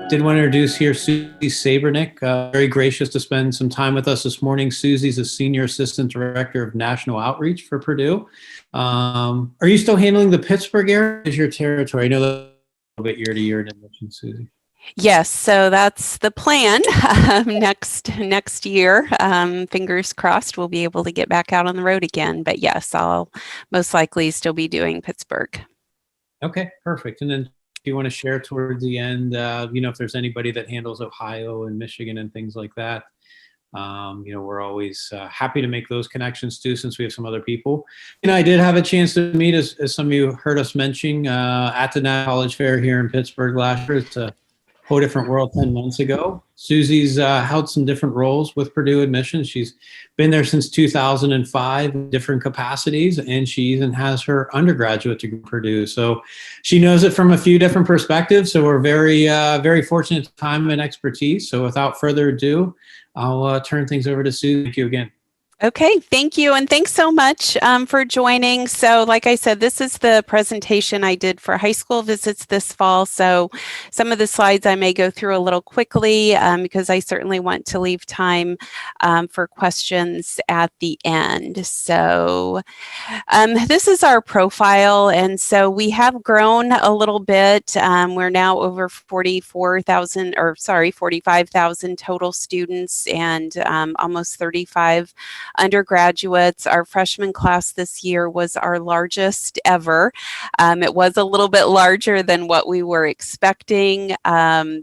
Did want to introduce here Susie Sabernick, very gracious to spend some time with us this morning. Susie's a Senior Assistant Director of National Outreach for Purdue. Are you still handling the Pittsburgh area as your territory? I know that a little bit year to year in admission, Susie. Yes, so that's the plan. Next year, fingers crossed, we'll be able to get back out on the road again. But yes, I'll most likely still be doing Pittsburgh. Okay, perfect. And then do you want to share towards the end, if there's anybody that handles Ohio and Michigan and things like that? We're always happy to make those connections too, since we have some other people. I did have a chance to meet, as some of you heard us mentioning, at the National College Fair here in Pittsburgh last year. It's a whole different world 10 months ago. Susie's held some different roles with Purdue Admissions. She's been there since 2005 in different capacities, and she even has her undergraduate degree at Purdue. So she knows it from a few different perspectives. So we're very, very fortunate time and expertise. So without further ado, I'll turn things over to Susie. Thank you again. Okay, thank you. And thanks so much for joining. So like I said, this is the presentation I did for high school visits this fall. So some of the slides I may go through a little quickly because I certainly want to leave time for questions at the end. So this is our profile. And so we have grown a little bit. We're now over 45,000 total students and almost 35 undergraduates. Our freshman class this year was our largest ever. It was a little bit larger than what we were expecting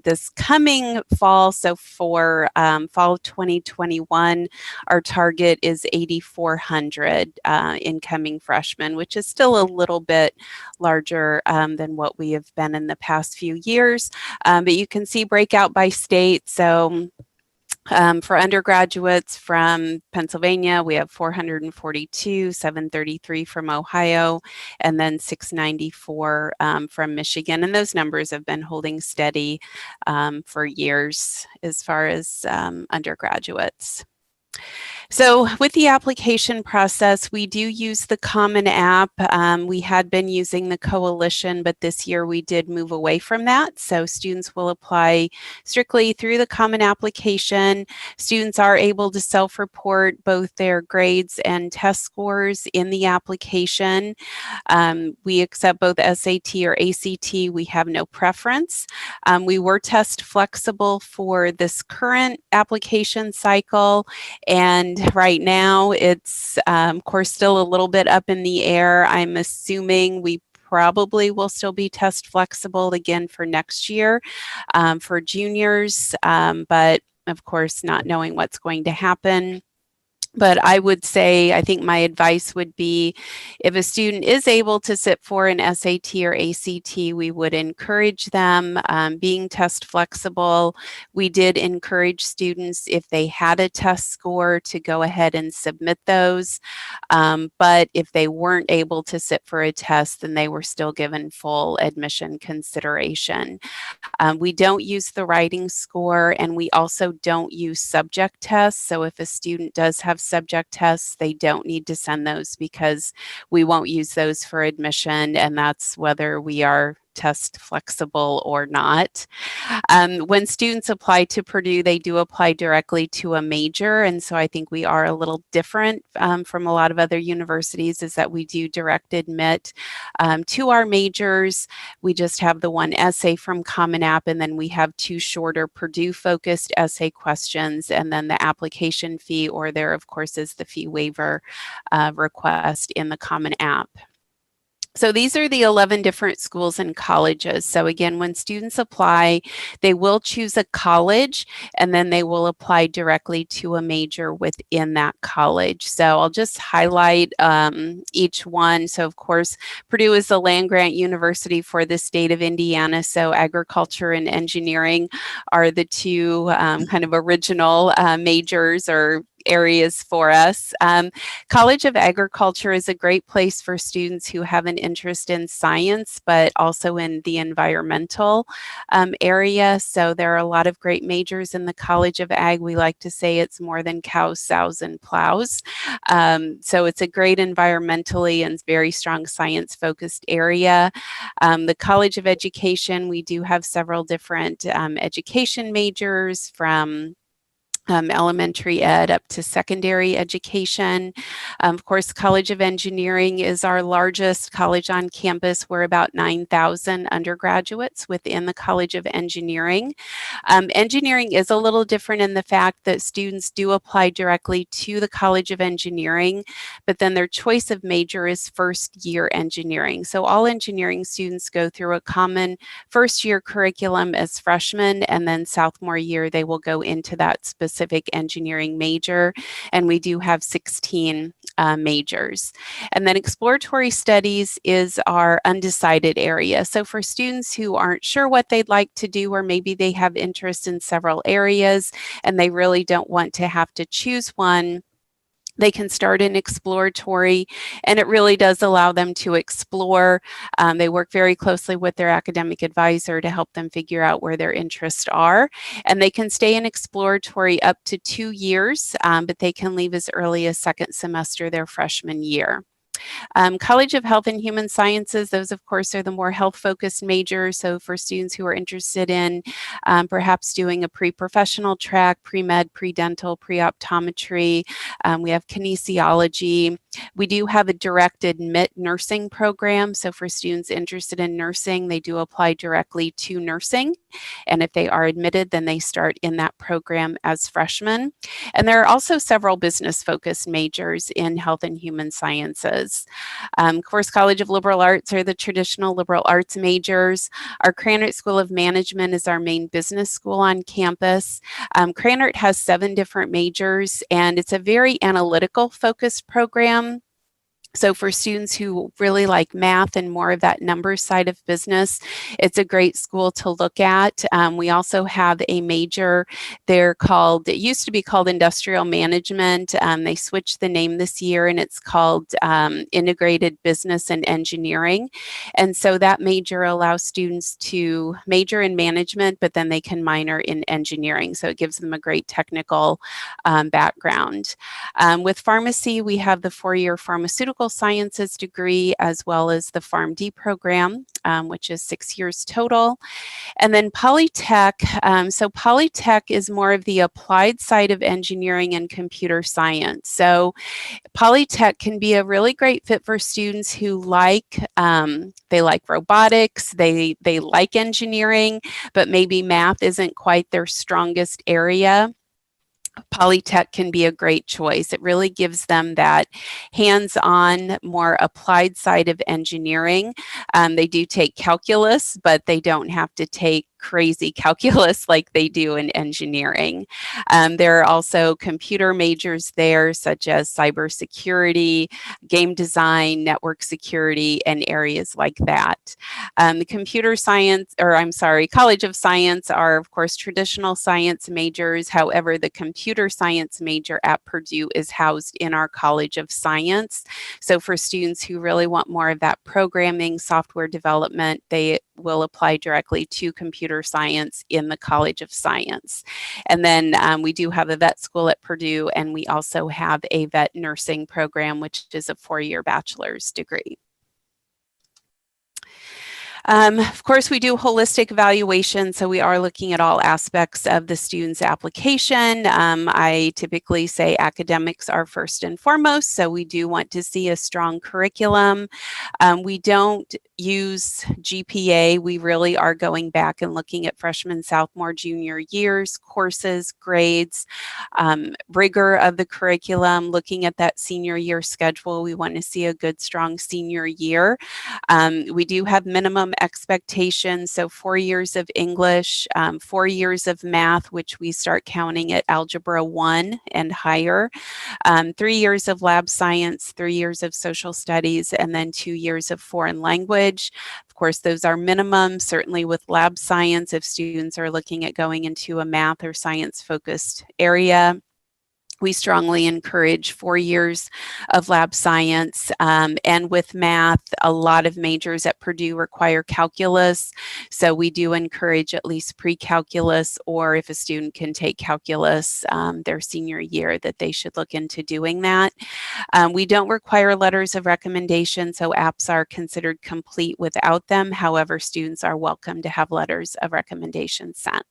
this coming fall. So for fall 2021, our target is 8,400 incoming freshmen, which is still a little bit larger than what we have been in the past few years. But you can see breakout by state. So for undergraduates from Pennsylvania, we have 442, 733 from Ohio, and then 694 from Michigan. And those numbers have been holding steady for years as far as undergraduates. So with the application process, we do use the Common App. We had been using the Coalition, but this year we did move away from that. So students will apply strictly through the Common Application. Students are able to self-report both their grades and test scores in the application. We accept both SAT or ACT. We have no preference. We were test flexible for this current application cycle. And right now it's, of course, still a little bit up in the air. I'm assuming we probably will still be test flexible again for next year for juniors, but of course, not knowing what's going to happen. But I would say, I think my advice would be, if a student is able to sit for an SAT or ACT, we would encourage them being test flexible. We did encourage students, if they had a test score, to go ahead and submit those. But if they weren't able to sit for a test, then they were still given full admission consideration. We don't use the writing score, and we also don't use subject tests. So if a student does have subject tests, they don't need to send those because we won't use those for admission, and that's whether we are test flexible or not. When students apply to Purdue, they do apply directly to a major, and so I think we are a little different from a lot of other universities, is that we do direct admit to our majors. We just have the one essay from Common App, and then we have two shorter Purdue-focused essay questions, and then the application fee, or there, of course, is the fee waiver request in the Common App. So these are the 11 different schools and colleges. So again, when students apply, they will choose a college, and then they will apply directly to a major within that college. So I'll just highlight each one. So of course, Purdue is the land-grant university for the state of Indiana. So agriculture and engineering are the two kind of original majors, or areas for us. College of Agriculture is a great place for students who have an interest in science, but also in the environmental area. So there are a lot of great majors in the College of Ag. We like to say it's more than cows, sows, and plows. So it's a great environmentally and very strong science-focused area. The College of Education, we do have several different education majors from elementary ed up to secondary education. Of course, College of Engineering is our largest college on campus. We're about 9,000 undergraduates within the College of Engineering. Engineering is a little different in the fact that students do apply directly to the College of Engineering, but then their choice of major is first year engineering. So all engineering students go through a common first year curriculum as freshmen, and then sophomore year they will go into that specific engineering major, and we do have 16 majors. And then exploratory studies is our undecided area. So for students who aren't sure what they'd like to do, or maybe they have interest in several areas and they really don't want to have to choose one, they can start in exploratory, and it really does allow them to explore. They work very closely with their academic advisor to help them figure out where their interests are. And they can stay in exploratory up to 2 years, but they can leave as early as second semester their freshman year. College of Health and Human Sciences, those of course are the more health-focused majors. So for students who are interested in perhaps doing a pre-professional track, pre-med, pre-dental, pre-optometry, we have kinesiology. We do have a direct admit nursing program. So for students interested in nursing, they do apply directly to nursing. And if they are admitted, then they start in that program as freshmen. And there are also several business-focused majors in health and human sciences. Of course, College of Liberal Arts are the traditional liberal arts majors. Our Krannert School of Management is our main business school on campus. Krannert has 7 different majors, and it's a very analytical focused program. So for students who really like math and more of that numbers side of business, it's a great school to look at. We also have a major, it used to be called Industrial Management. They switched the name this year, and it's called Integrated Business and Engineering. And so that major allows students to major in management, but then they can minor in engineering. So it gives them a great technical background. With pharmacy, we have the 4-year pharmaceutical sciences degree, as well as the PharmD program, which is 6 years total. And then Polytech, so Polytech is more of the applied side of engineering and computer science. So Polytech can be a really great fit for students who they like robotics, they like engineering, but maybe math isn't quite their strongest area. Polytech can be a great choice. It really gives them that hands-on, more applied side of engineering. They do take calculus, but they don't have to take crazy calculus like they do in engineering. There are also computer majors there, such as cybersecurity, game design, network security, and areas like that. The College of Science are, of course, traditional science majors. However, the computer science major at Purdue is housed in our College of Science. So for students who really want more of that programming, software development, they will apply directly to computer science in the College of Science. And then we do have a vet school at Purdue, and we also have a vet nursing program, which is a 4-year bachelor's degree. Of course, we do holistic evaluation, so we are looking at all aspects of the student's application. I typically say academics are first and foremost, so we do want to see a strong curriculum. We don't use GPA. We really are going back and looking at freshman, sophomore, junior years, courses, grades, rigor of the curriculum, looking at that senior year schedule. We want to see a good, strong senior year. We do have minimum expectations, so 4 years of English, 4 years of math, which we start counting at Algebra 1 and higher, 3 years of lab science, 3 years of social studies, and then 2 years of foreign language. Of course, those are minimum, certainly with lab science if students are looking at going into a math or science focused area. We strongly encourage 4 years of lab science, and with math, a lot of majors at Purdue require calculus, so we do encourage at least pre-calculus, or if a student can take calculus their senior year, that they should look into doing that. We don't require letters of recommendation, so apps are considered complete without them. However, students are welcome to have letters of recommendation sent.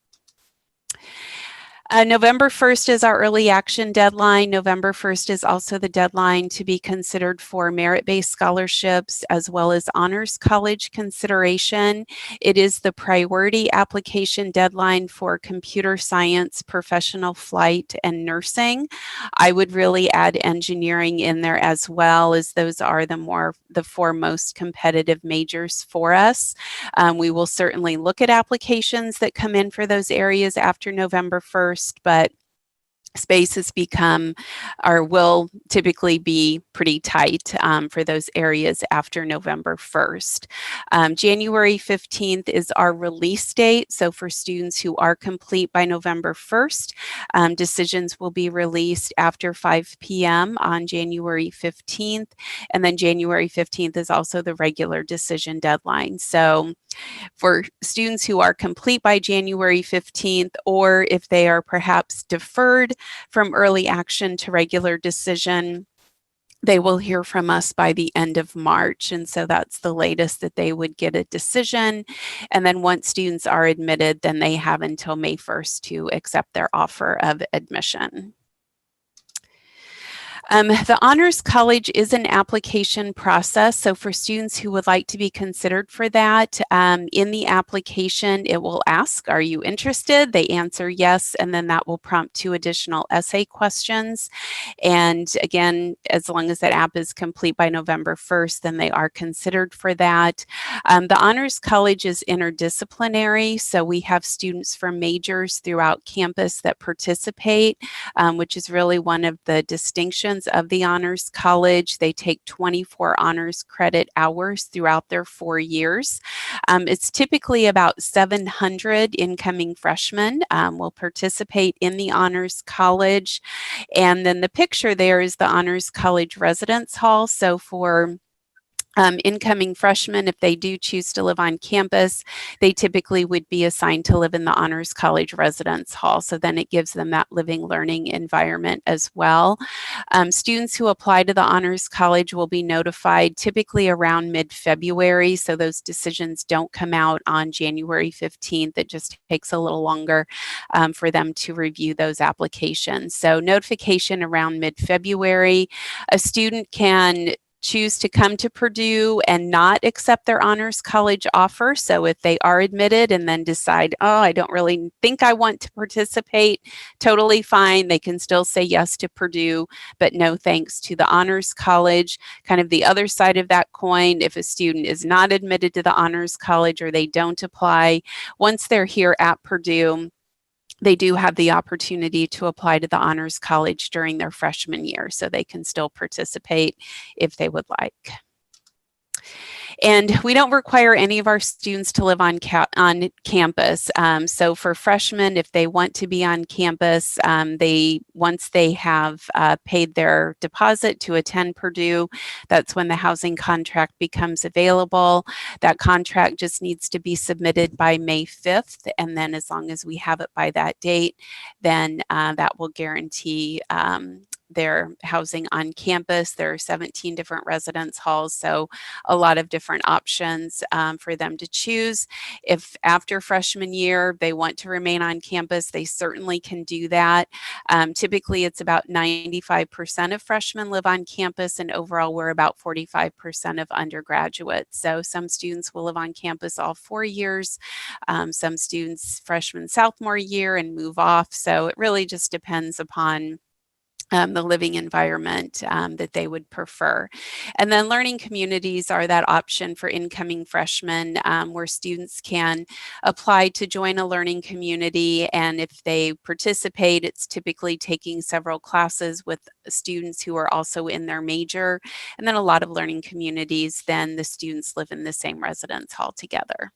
November 1st is our early action deadline. November 1st is also the deadline to be considered for merit-based scholarships as well as honors college consideration. It is the priority application deadline for computer science, professional flight, and nursing. I would really add engineering in there as well, as those are the four most competitive majors for us. We will certainly look at applications that come in for those areas after November 1st, but space has become, or will typically be, pretty tight for those areas after November 1st. January 15th is our release date. So for students who are complete by November 1st, decisions will be released after 5 p.m. on January 15th. And then January 15th is also the regular decision deadline. So for students who are complete by January 15th, or if they are perhaps deferred from early action to regular decision, they will hear from us by the end of March. And so that's the latest that they would get a decision. And then once students are admitted, then they have until May 1st to accept their offer of admission. The Honors College is an application process. So for students who would like to be considered for that, in the application, it will ask, are you interested? They answer yes, and then that will prompt 2 additional essay questions. And again, as long as that app is complete by November 1st, then they are considered for that. The Honors College is interdisciplinary. So we have students from majors throughout campus that participate, which is really one of the distinctions of the Honors College. They take 24 honors credit hours throughout their 4 years. It's typically about 700 incoming freshmen will participate in the Honors College. And then the picture there is the Honors College Residence Hall. So for incoming freshmen, if they do choose to live on campus, they typically would be assigned to live in the Honors College Residence Hall. So then it gives them that living, learning environment as well. Students who apply to the Honors College will be notified typically around mid-February. So those decisions don't come out on January 15th. It just takes a little longer for them to review those applications. So notification around mid-February. A student can choose to come to Purdue and not accept their Honors College offer. So if they are admitted and then decide, oh, I don't really think I want to participate, totally fine. They can still say yes to Purdue, but no thanks to the Honors College. Kind of the other side of that coin, if a student is not admitted to the Honors College or they don't apply, once they're here at Purdue, they do have the opportunity to apply to the Honors College during their freshman year, so they can still participate if they would like. And we don't require any of our students to live on campus. So for freshmen, if they want to be on campus, once they have paid their deposit to attend Purdue, that's when the housing contract becomes available. That contract just needs to be submitted by May 5th. And then as long as we have it by that date, then that will guarantee their housing on campus. There are 17 different residence halls, so a lot of different options for them to choose. If after freshman year they want to remain on campus, they certainly can do that. Typically, it's about 95% of freshmen live on campus, and overall, we're about 45% of undergraduates. So some students will live on campus all 4 years. Some students freshman, sophomore year and move off. So it really just depends upon the living environment that they would prefer. And then learning communities are that option for incoming freshmen where students can apply to join a learning community. And if they participate, it's typically taking several classes with students who are also in their major. And then a lot of learning communities, then the students live in the same residence hall together.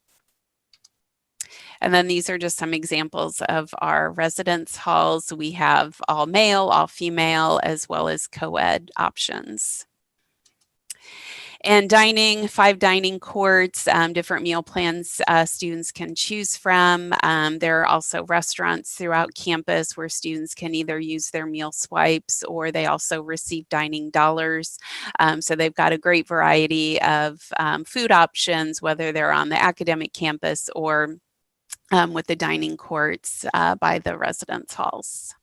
And then these are just some examples of our residence halls. We have all male, all female, as well as co-ed options. And dining, 5 dining courts, different meal plans students can choose from. There are also restaurants throughout campus where students can either use their meal swipes or they also receive dining dollars. So they've got a great variety of food options, whether they're on the academic campus or with the dining courts by the residence halls.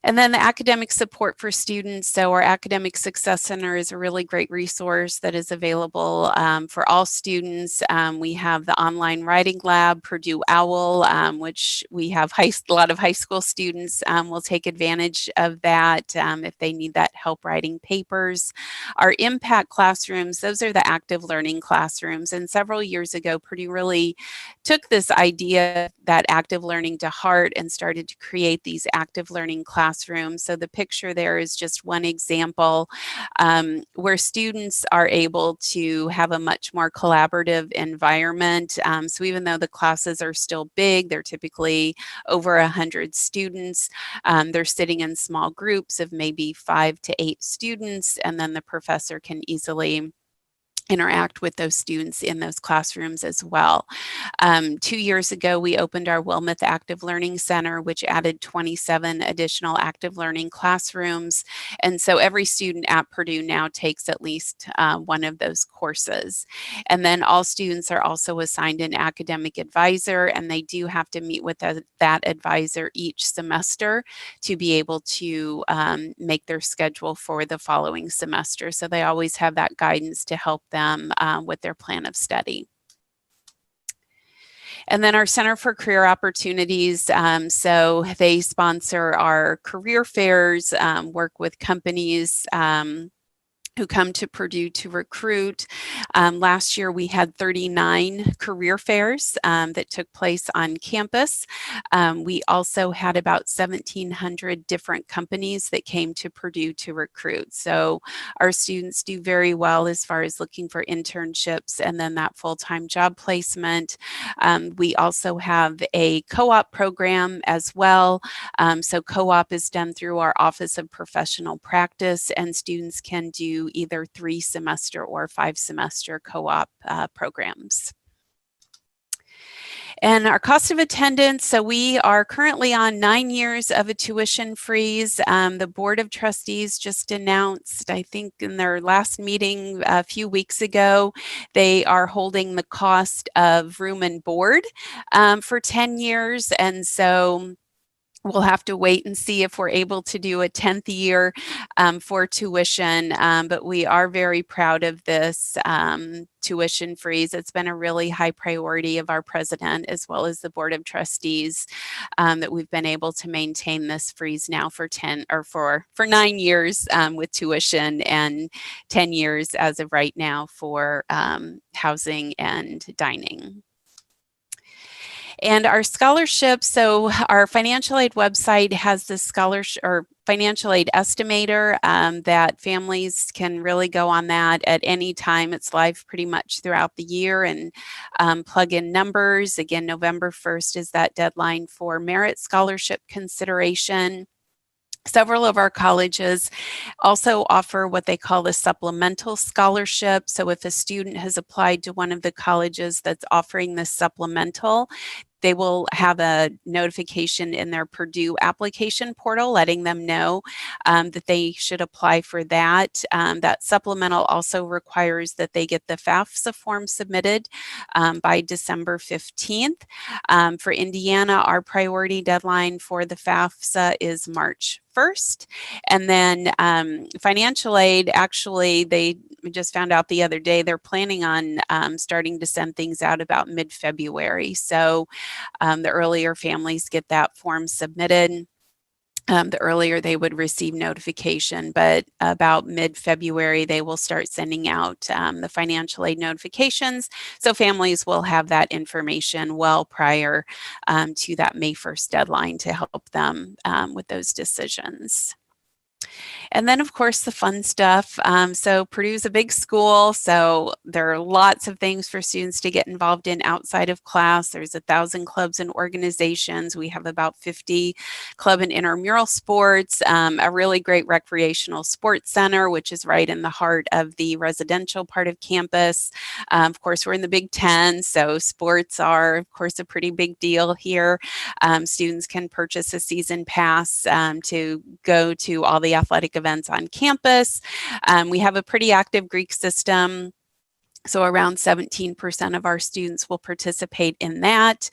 And then the academic support for students. So our Academic Success Center is a really great resource that is available for all students. We have the online writing lab, Purdue OWL, which we have a lot of high school students will take advantage of that if they need that help writing papers. Our impact classrooms, those are the active learning classrooms. And several years ago, Purdue really took this idea, that active learning, to heart and started to create these active learning classrooms. So the picture there is just one example where students are able to have a much more collaborative environment. So even though the classes are still big, they're typically over 100 students, they're sitting in small groups of maybe 5 to 8 students, and then the professor can easily interact with those students in those classrooms as well. 2 years ago, we opened our Wilmeth Active Learning Center, which added 27 additional active learning classrooms. And so every student at Purdue now takes at least one of those courses. And then all students are also assigned an academic advisor, and they do have to meet with that advisor each semester to be able to make their schedule for the following semester. So they always have that guidance to help them with their plan of study. And then our Center for Career Opportunities, so they sponsor our career fairs, work with companies who come to Purdue to recruit. Last year, we had 39 career fairs that took place on campus. We also had about 1,700 different companies that came to Purdue to recruit. So our students do very well as far as looking for internships and then that full-time job placement. We also have a co-op program as well. So co-op is done through our Office of Professional Practice, and students can do either 3-semester or 5-semester co-op programs. And our cost of attendance, so we are currently on 9 years of a tuition freeze. The Board of Trustees just announced, I think in their last meeting a few weeks ago, they are holding the cost of room and board for 10 years. And so we'll have to wait and see if we're able to do a 10th year for tuition, but we are very proud of this tuition freeze. It's been a really high priority of our president as well as the Board of Trustees that we've been able to maintain this freeze now for 9 years with tuition, and 10 years as of right now for housing and dining. And our scholarships, so our financial aid website has the scholarship or financial aid estimator that families can really go on that at any time. It's live pretty much throughout the year and plug in numbers. Again, November 1st is that deadline for merit scholarship consideration. Several of our colleges also offer what they call a supplemental scholarship. So if a student has applied to one of the colleges that's offering this supplemental, they will have a notification in their Purdue application portal letting them know that they should apply for that. That supplemental also requires that they get the FAFSA form submitted by December 15th. For Indiana, our priority deadline for the FAFSA is March 1st. And then financial aid, actually, we just found out the other day, they're planning on starting to send things out about mid-February. So the earlier families get that form submitted, the earlier they would receive notification, but about mid-February, they will start sending out the financial aid notifications. So families will have that information well prior to that May 1st deadline to help them with those decisions. And then, of course, the fun stuff. So Purdue's a big school, so there are lots of things for students to get involved in outside of class. There's 1,000 clubs and organizations. We have about 50 club and intramural sports, a really great recreational sports center, which is right in the heart of the residential part of campus. Of course, we're in the Big Ten, so sports are, of course, a pretty big deal here. Students can purchase a season pass to go to all the athletic events on campus. We have a pretty active Greek system. So around 17% of our students will participate in that.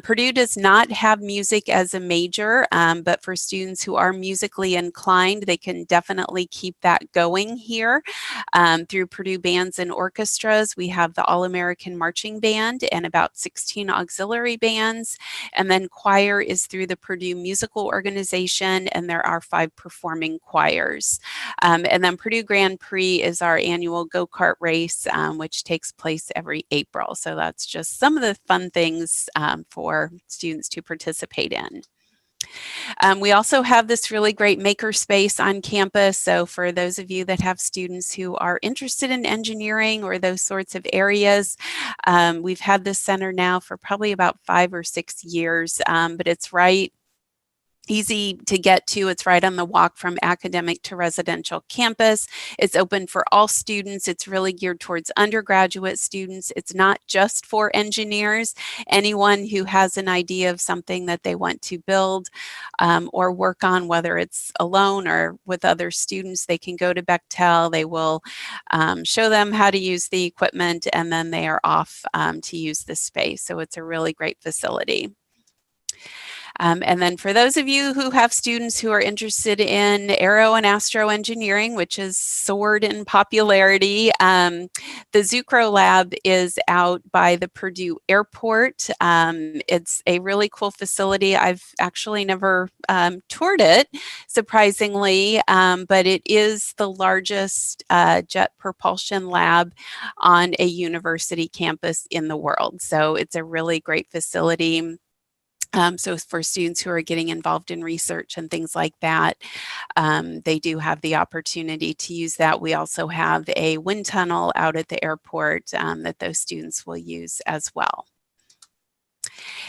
Purdue does not have music as a major, but for students who are musically inclined, they can definitely keep that going here. Through Purdue Bands and Orchestras, we have the All-American Marching Band and about 16 auxiliary bands. And then choir is through the Purdue Musical Organization, and there are 5 performing choirs. And then Purdue Grand Prix is our annual go-kart race, which takes place every April. So that's just some of the fun things for students to participate in. We also have this really great maker space on campus. So for those of you that have students who are interested in engineering or those sorts of areas, we've had this center now for probably about 5 or 6 years, but it's right easy to get to. It's right on the walk from academic to residential campus. It's open for all students. It's really geared towards undergraduate students. It's not just for engineers. Anyone who has an idea of something that they want to build or work on, whether it's alone or with other students, they can go to Bechtel. They will show them how to use the equipment, and then they are off to use the space. So it's a really great facility. And then for those of you who have students who are interested in aero and astro engineering, which has soared in popularity, the Zucrow Lab is out by the Purdue Airport. It's a really cool facility. I've actually never toured it, surprisingly, but it is the largest jet propulsion lab on a university campus in the world. So it's a really great facility. So for students who are getting involved in research and things like that, they do have the opportunity to use that. We also have a wind tunnel out at the airport that those students will use as well.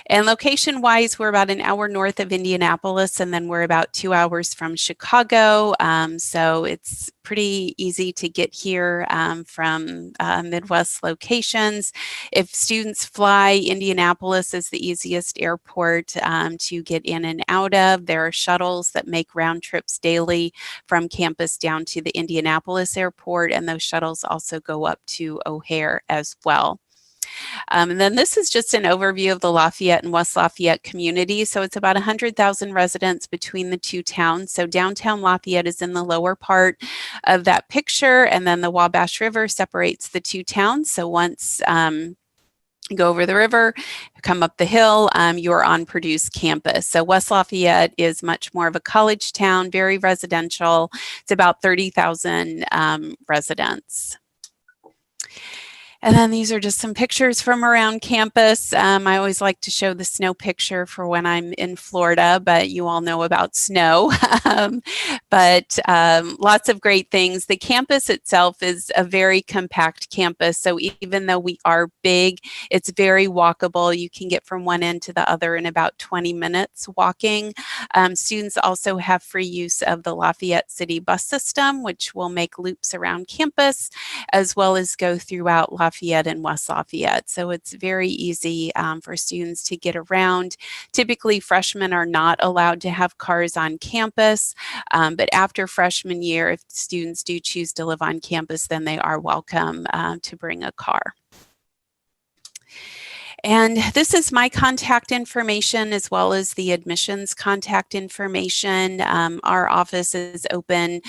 And location-wise, we're about an hour north of Indianapolis, and then we're about 2 hours from Chicago. So it's pretty easy to get here from Midwest locations. If students fly, Indianapolis is the easiest airport to get in and out of. There are shuttles that make round trips daily from campus down to the Indianapolis airport, and those shuttles also go up to O'Hare as well. And then this is just an overview of the Lafayette and West Lafayette community. So it's about 100,000 residents between the two towns. So downtown Lafayette is in the lower part of that picture, and then the Wabash River separates the two towns. So once you go over the river, come up the hill, you're on Purdue's campus. So West Lafayette is much more of a college town, very residential. It's about 30,000 residents. And then these are just some pictures from around campus. I always like to show the snow picture for when I'm in Florida, but you all know about snow. But lots of great things. The campus itself is a very compact campus. So even though we are big, it's very walkable. You can get from one end to the other in about 20 minutes walking. Students also have free use of the Lafayette City bus system, which will make loops around campus, as well as go throughout Lafayette and West Lafayette. So it's very easy for students to get around. Typically, freshmen are not allowed to have cars on campus, but after freshman year, if students do choose to live on campus, then they are welcome to bring a car. And this is my contact information as well as the admissions contact information. Our office is open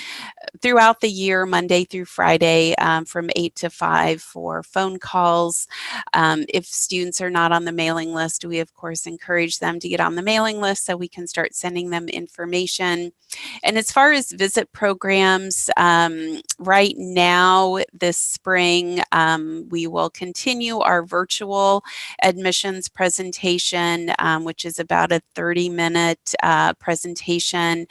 throughout the year, Monday through Friday, from 8 to 5 for phone calls. If students are not on the mailing list, we of course encourage them to get on the mailing list so we can start sending them information. And as far as visit programs, right now this spring, we will continue our virtual admissions presentation, which is about a 30-minute presentation.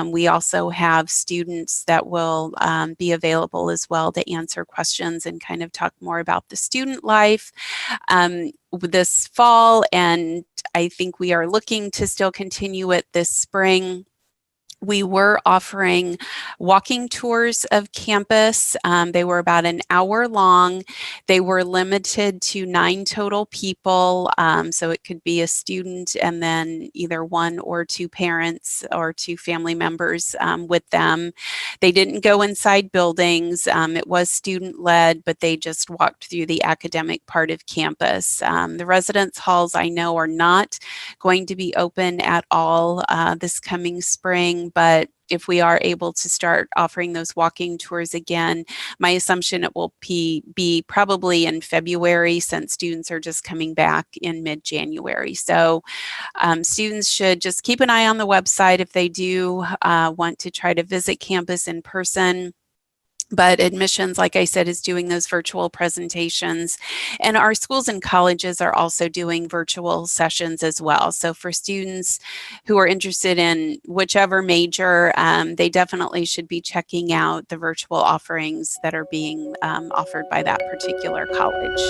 We also have students that will be available as well to answer questions and kind of talk more about the student life this fall, and I think we are looking to still continue it this spring. We were offering walking tours of campus. They were about an hour long. They were limited to 9 total people. So it could be a student and then either 1 or 2 parents or 2 family members with them. They didn't go inside buildings. It was student led, but they just walked through the academic part of campus. The residence halls I know are not going to be open at all this coming spring, but if we are able to start offering those walking tours again, my assumption it will be probably in February, since students are just coming back in mid-January. So students should just keep an eye on the website if they do want to try to visit campus in person. But admissions, like I said, is doing those virtual presentations. And our schools and colleges are also doing virtual sessions as well. So for students who are interested in whichever major, they definitely should be checking out the virtual offerings that are being offered by that particular college.